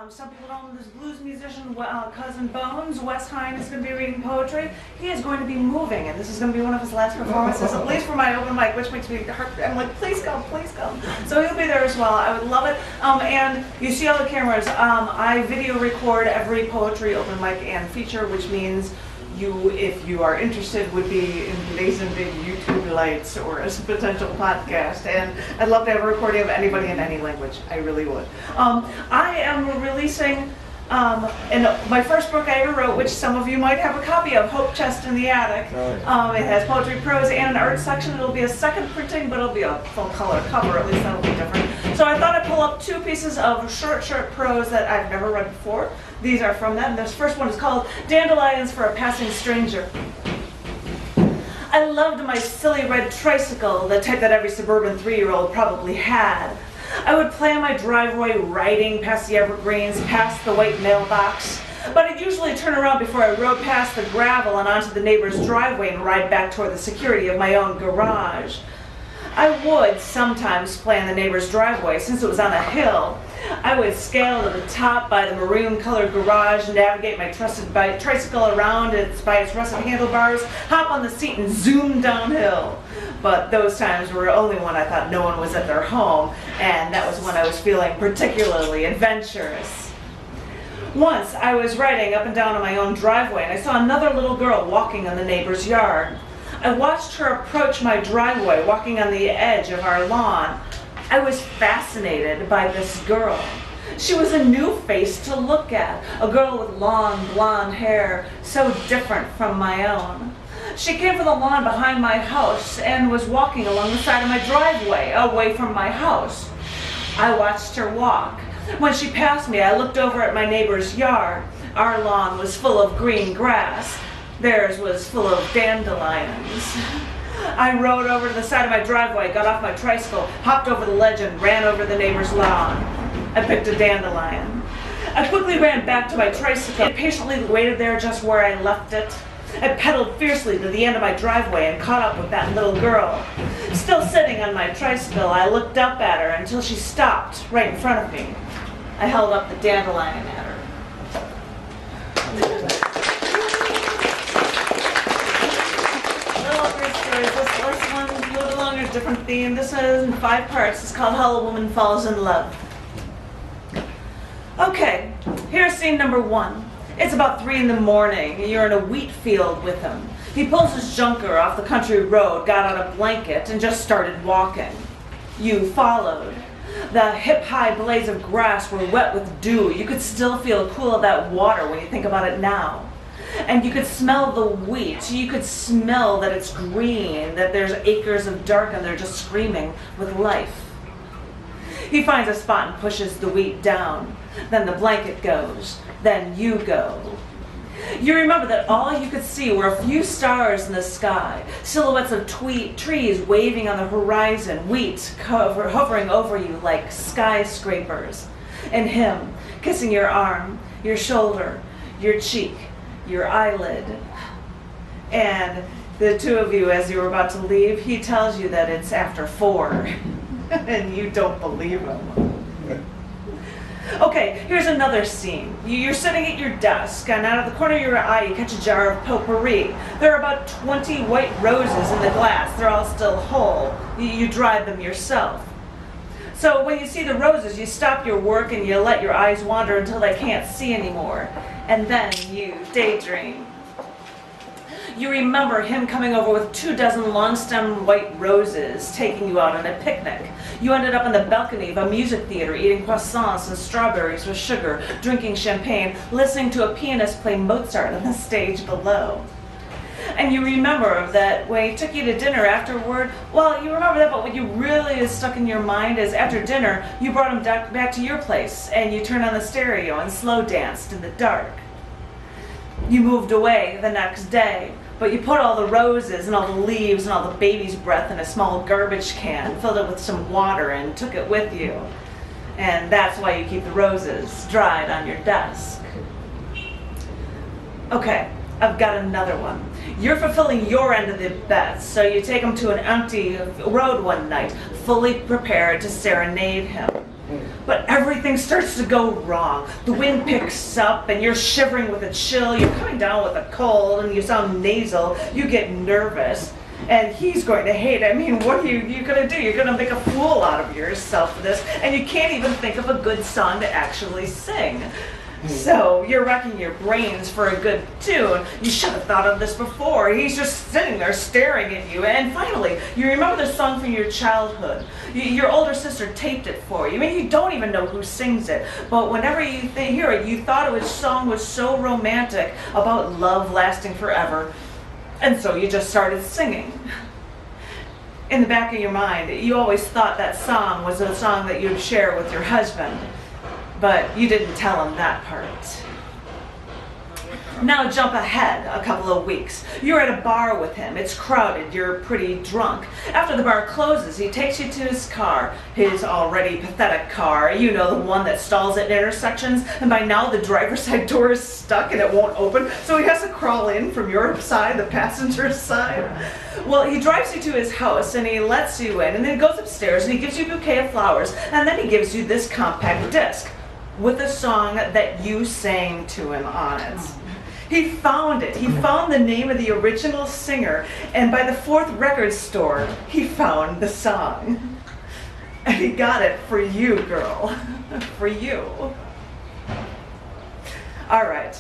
Some people don't know this blues musician, cousin Bones, Wes Hine, is going to be reading poetry. He is going to be moving, and this is going to be one of his last performances, at least for my open mic, which makes me heart. I'm like, please come, please come. So he'll be there as well. I would love it. And you see all the cameras. I video record every poetry open mic and feature, which means you, if you are interested, would be in blazing big YouTube lights or as a potential podcast. And I'd love to have a recording of anybody in any language. I really would. I am releasing and my first book I ever wrote, which some of you might have a copy of, Hope Chest in the Attic. It has poetry, prose, and an art section. It'll be a second printing, but it'll be a full color cover. At least that'll be different. So I thought I'd pull up two pieces of short prose that I've never read before. These are from that. And this first one is called Dandelions for a Passing Stranger. I loved my silly red tricycle, the type that every suburban 3-year-old probably had. I would play on my driveway, riding past the evergreens, past the white mailbox. But I'd usually turn around before I rode past the gravel and onto the neighbor's driveway and ride back toward the security of my own garage. I would sometimes play on the neighbor's driveway, since it was on a hill. I would scale to the top by the maroon-colored garage, navigate my trusted tricycle around by its rusted handlebars, hop on the seat, and zoom downhill. But those times were only when I thought no one was at their home, and that was when I was feeling particularly adventurous. Once, I was riding up and down on my own driveway, and I saw another little girl walking in the neighbor's yard. I watched her approach my driveway, walking on the edge of our lawn. I was fascinated by this girl. She was a new face to look at, a girl with long blonde hair, so different from my own. She came from the lawn behind my house and was walking along the side of my driveway, away from my house. I watched her walk. When she passed me, I looked over at my neighbor's yard. Our lawn was full of green grass. Theirs was full of dandelions. I rode over to the side of my driveway, got off my tricycle, hopped over the ledge, and ran over the neighbor's lawn. I picked a dandelion. I quickly ran back to my tricycle. I patiently waited there just where I left it. I pedaled fiercely to the end of my driveway and caught up with that little girl. Still sitting on my tricycle, I looked up at her until she stopped right in front of me. I held up the dandelion at her. This one's a little longer, different theme. This is in 5 parts. It's called How a Woman Falls in Love. Okay, here's scene number 1. It's about 3 in the morning. You're in a wheat field with him. He pulls his junker off the country road, got out a blanket, and just started walking. You followed. The hip-high blades of grass were wet with dew. You could still feel the cool of that water when you think about it now. And you could smell the wheat. You could smell that it's green, that there's acres of dark and they're just screaming with life. He finds a spot and pushes the wheat down. Then the blanket goes. Then you go. You remember that all you could see were a few stars in the sky, silhouettes of trees waving on the horizon, wheat hovering over you like skyscrapers, and him kissing your arm, your shoulder, your cheek, your eyelid. And the two of you, as you were about to leave, he tells you that it's after 4, and you don't believe him. Okay, here's another scene. You're sitting at your desk, and out of the corner of your eye, you catch a jar of potpourri. There are about 20 white roses in the glass. They're all still whole. You dried them yourself. So when you see the roses, you stop your work and you let your eyes wander until they can't see anymore. And then you daydream. You remember him coming over with 24 long-stemmed white roses, taking you out on a picnic. You ended up on the balcony of a music theater, eating croissants and strawberries with sugar, drinking champagne, listening to a pianist play Mozart on the stage below. And you remember that when he took you to dinner afterward, well, you remember that, but what you really is stuck in your mind is after dinner, you brought him back to your place, and you turned on the stereo and slow danced in the dark. You moved away the next day, but you put all the roses and all the leaves and all the baby's breath in a small garbage can, filled it with some water, and took it with you. And that's why you keep the roses dried on your desk. Okay, I've got another one. You're fulfilling your end of the bet, so you take him to an empty road one night, fully prepared to serenade him. But everything starts to go wrong. The wind picks up and you're shivering with a chill. You're coming down with a cold and you sound nasal. You get nervous. And he's going to hate it. I mean, what are you going to do? You're going to make a fool out of yourself for this. And you can't even think of a good song to actually sing. So you're racking your brains for a good tune. You should have thought of this before. He's just sitting there staring at you. And finally, you remember the song from your childhood. Your older sister taped it for you. I mean, you don't even know who sings it. But whenever you hear it, you thought song was so romantic about love lasting forever. And so you just started singing. In the back of your mind, you always thought that song was a song that you'd share with your husband. But you didn't tell him that part. Now jump ahead a couple of weeks. You're at a bar with him. It's crowded. You're pretty drunk. After the bar closes, he takes you to his car, his already pathetic car. You know, the one that stalls at intersections. And by now, the driver's side door is stuck and it won't open. So he has to crawl in from your side, the passenger's side. Well, he drives you to his house and he lets you in. And then he goes upstairs and he gives you a bouquet of flowers. And then he gives you this compact disc with a song that you sang to him on it. He found it. He found the name of the original singer, and by the fourth record store, he found the song. And he got it for you, girl. For you. All right.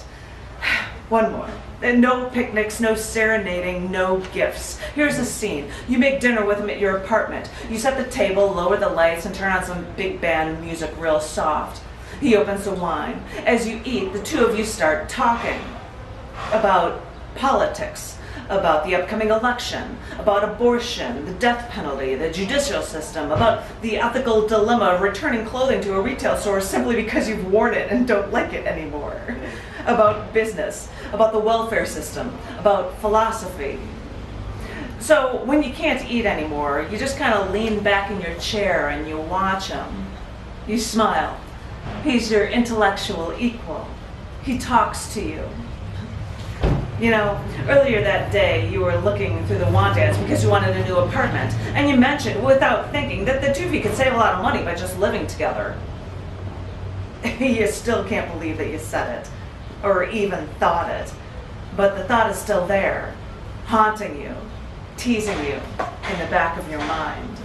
One more. And no picnics, no serenading, no gifts. Here's the scene. You make dinner with him at your apartment. You set the table, lower the lights, and turn on some big band music real soft. He opens the wine. As you eat, the two of you start talking about politics, about the upcoming election, about abortion, the death penalty, the judicial system, about the ethical dilemma of returning clothing to a retail store simply because you've worn it and don't like it anymore, about business, about the welfare system, about philosophy. So when you can't eat anymore, you just kind of lean back in your chair and you watch him. You smile. He's your intellectual equal. He talks to you. You know, earlier that day you were looking through the want ads because you wanted a new apartment, and you mentioned, without thinking, that the two of you could save a lot of money by just living together. You still can't believe that you said it, or even thought it, but the thought is still there, haunting you, teasing you in the back of your mind.